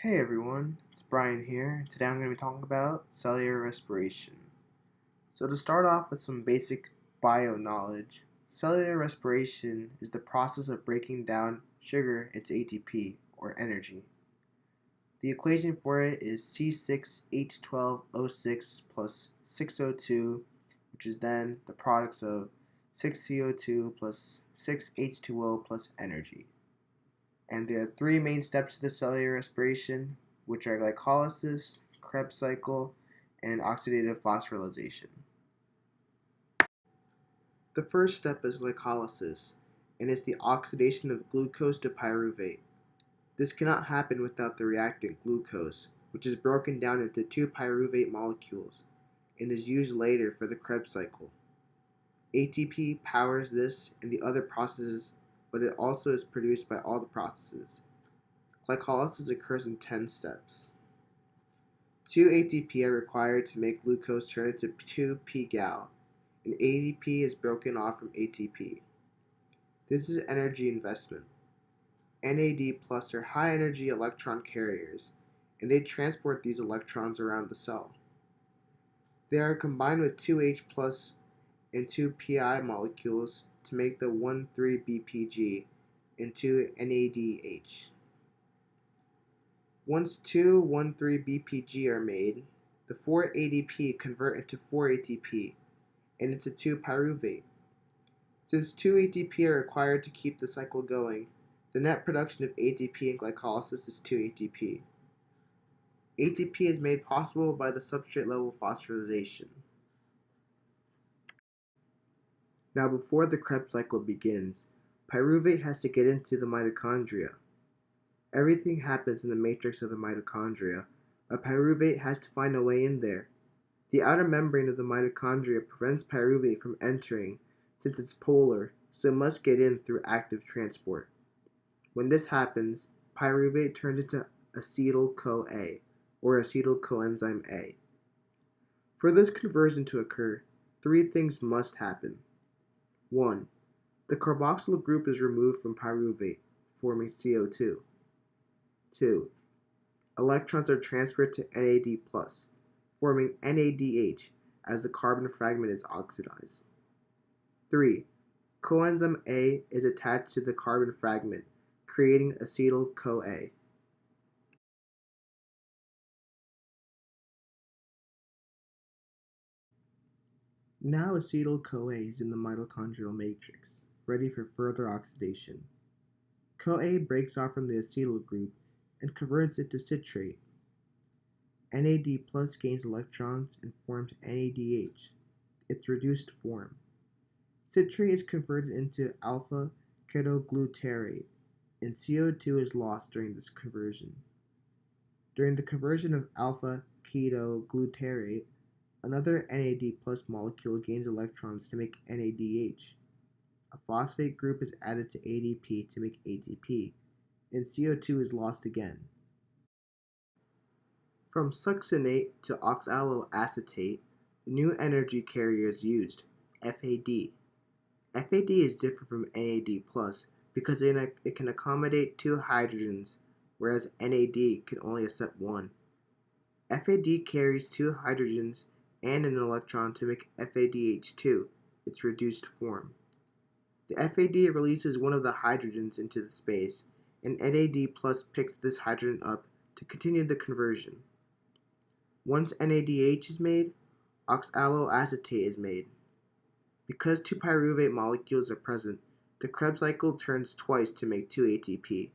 Hey everyone, it's Brian here. Today I'm going to be talking about cellular respiration. So to start off with some basic bio knowledge, cellular respiration is the process of breaking down sugar into ATP, or energy. The equation for it is C6H12O6 plus 6O2, which is then the products of 6CO2 plus 6H2O plus energy. And there are three main steps to the cellular respiration, which are glycolysis, Krebs cycle, and oxidative phosphorylation. The first step is glycolysis, and it's the oxidation of glucose to pyruvate. This cannot happen without the reactant glucose, which is broken down into two pyruvate molecules and is used later for the Krebs cycle. ATP powers this and the other processes, but it also is produced by all the processes. Glycolysis occurs in 10 steps. 2 ATP are required to make glucose turn into 2 pGal, and ADP is broken off from ATP. This is energy investment. NAD+ are high-energy electron carriers, and they transport these electrons around the cell. They are combined with 2H+ and 2Pi molecules to make the 1,3-BPG into NADH. Once two 1,3-BPG are made, the 4 ADP convert into 4 ATP and into 2 pyruvate. Since 2 ATP are required to keep the cycle going, the net production of ATP in glycolysis is 2 ATP. ATP is made possible by the substrate level phosphorylation. Now before the Krebs cycle begins, pyruvate has to get into the mitochondria. Everything happens in the matrix of the mitochondria, but pyruvate has to find a way in there. The outer membrane of the mitochondria prevents pyruvate from entering since it's polar, so it must get in through active transport. When this happens, pyruvate turns into acetyl-CoA, or acetyl coenzyme A. For this conversion to occur, three things must happen. 1. The carboxyl group is removed from pyruvate, forming CO2. 2. Electrons are transferred to NAD+, forming NADH as the carbon fragment is oxidized. 3. Coenzyme A is attached to the carbon fragment, creating acetyl-CoA. Now acetyl-CoA is in the mitochondrial matrix, ready for further oxidation. CoA breaks off from the acetyl group and converts it to citrate. NAD+ gains electrons and forms NADH, its reduced form. Citrate is converted into alpha ketoglutarate, and CO2 is lost during this conversion. During the conversion of alpha ketoglutarate, another NAD+ molecule gains electrons to make NADH. A phosphate group is added to ADP to make ATP, and CO2 is lost again. From succinate to oxaloacetate, a new energy carrier is used, FAD. FAD is different from NAD+ because it can accommodate two hydrogens, whereas NAD can only accept one. FAD carries two hydrogens and an electron to make FADH2, its reduced form. The FAD releases one of the hydrogens into the space, and NAD+ picks this hydrogen up to continue the conversion. Once NADH is made, oxaloacetate is made. Because two pyruvate molecules are present, the Krebs cycle turns twice to make 2 ATP.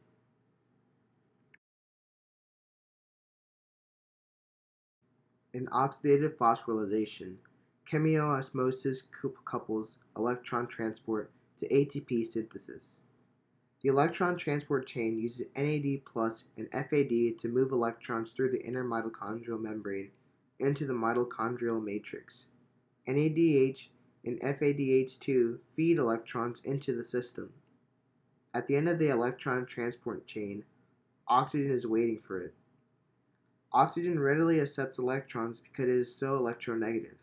In oxidative phosphorylation, chemiosmosis couples electron transport to ATP synthesis. The electron transport chain uses NAD+ and FAD to move electrons through the inner mitochondrial membrane into the mitochondrial matrix. NADH and FADH2 feed electrons into the system. At the end of the electron transport chain, oxygen is waiting for it. Oxygen readily accepts electrons because it is so electronegative.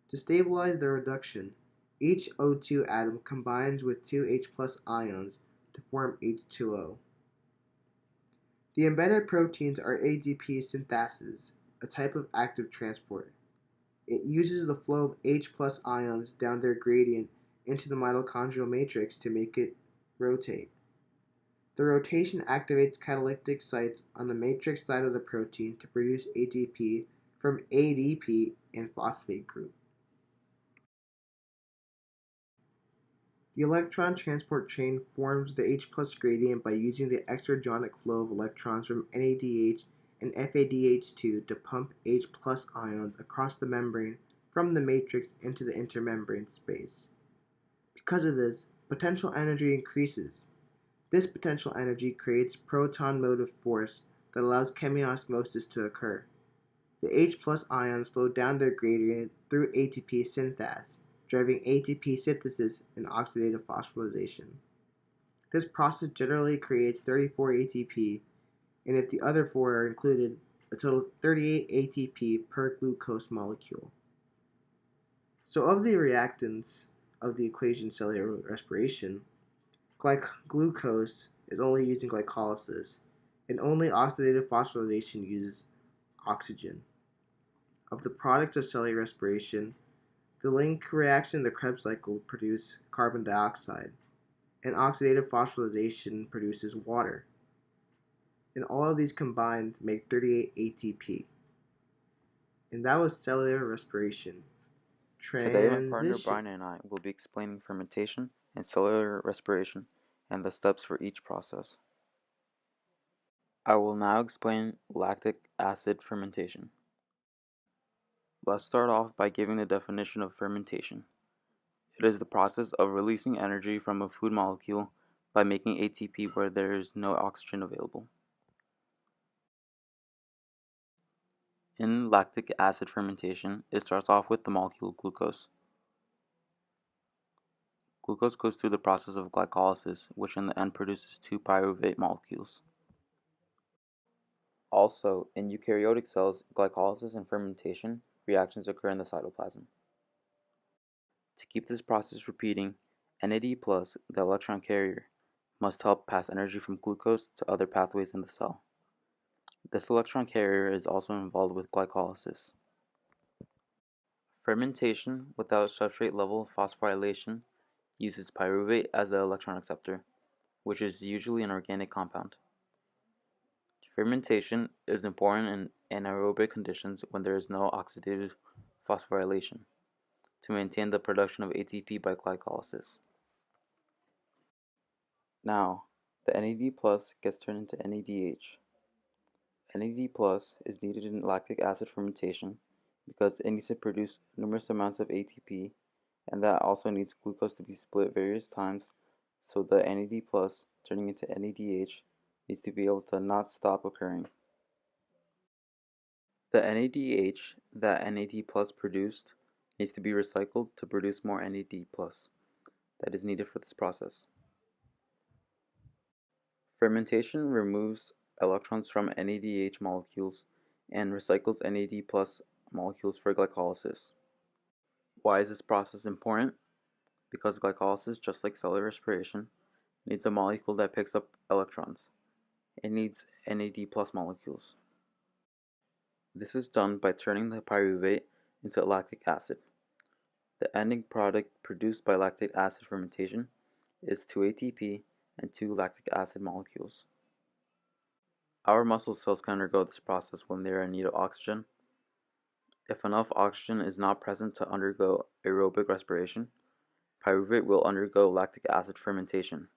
To stabilize the reduction, each O2 atom combines with two H+ ions to form H2O. The embedded proteins are ADP synthases, a type of active transport. It uses the flow of H plus ions down their gradient into the mitochondrial matrix to make it rotate. The rotation activates catalytic sites on the matrix side of the protein to produce ATP from ADP and phosphate group. The electron transport chain forms the H plus gradient by using the exergonic flow of electrons from NADH and FADH2 to pump H plus ions across the membrane from the matrix into the intermembrane space. Because of this, potential energy increases. This potential energy creates proton motive force that allows chemiosmosis to occur. The H plus ions flow down their gradient through ATP synthase, driving ATP synthesis and oxidative phosphorylation. This process generally creates 34 ATP, and if the other four are included, a total of 38 ATP per glucose molecule. So of the reactants of the equation cellular respiration, glucose is only using glycolysis, and only oxidative phosphorylation uses oxygen. Of the products of cellular respiration, the link reaction in the Krebs cycle produces carbon dioxide, and oxidative phosphorylation produces water. And all of these combined make 38 ATP. And that was cellular respiration. Today, my partner Transition. Brian and I will be explaining fermentation and cellular respiration and the steps for each process. I will now explain lactic acid fermentation. Let's start off by giving the definition of fermentation. It is the process of releasing energy from a food molecule by making ATP where there is no oxygen available. In lactic acid fermentation, it starts off with the molecule glucose. Glucose goes through the process of glycolysis, which in the end produces two pyruvate molecules. Also, in eukaryotic cells, glycolysis and fermentation reactions occur in the cytoplasm. To keep this process repeating, NAD+, the electron carrier, must help pass energy from glucose to other pathways in the cell. This electron carrier is also involved with glycolysis. Fermentation without substrate level phosphorylation uses pyruvate as the electron acceptor, which is usually an organic compound. Fermentation is important in anaerobic conditions when there is no oxidative phosphorylation to maintain the production of ATP by glycolysis. Now, the NAD+ gets turned into NADH. NAD+ is needed in lactic acid fermentation because it needs to produce numerous amounts of ATP, and that also needs glucose to be split various times, so the NAD+ turning into NADH needs to be able to not stop occurring. The NADH that NAD+ produced needs to be recycled to produce more NAD+ that is needed for this process. Fermentation removes electrons from NADH molecules and recycles NAD+ molecules for glycolysis. Why is this process important? Because glycolysis, just like cellular respiration, needs a molecule that picks up electrons. It needs NAD+ molecules. This is done by turning the pyruvate into lactic acid. The ending product produced by lactic acid fermentation is 2 ATP and 2 lactic acid molecules. Our muscle cells can undergo this process when they are in need of oxygen. If enough oxygen is not present to undergo aerobic respiration, pyruvate will undergo lactic acid fermentation.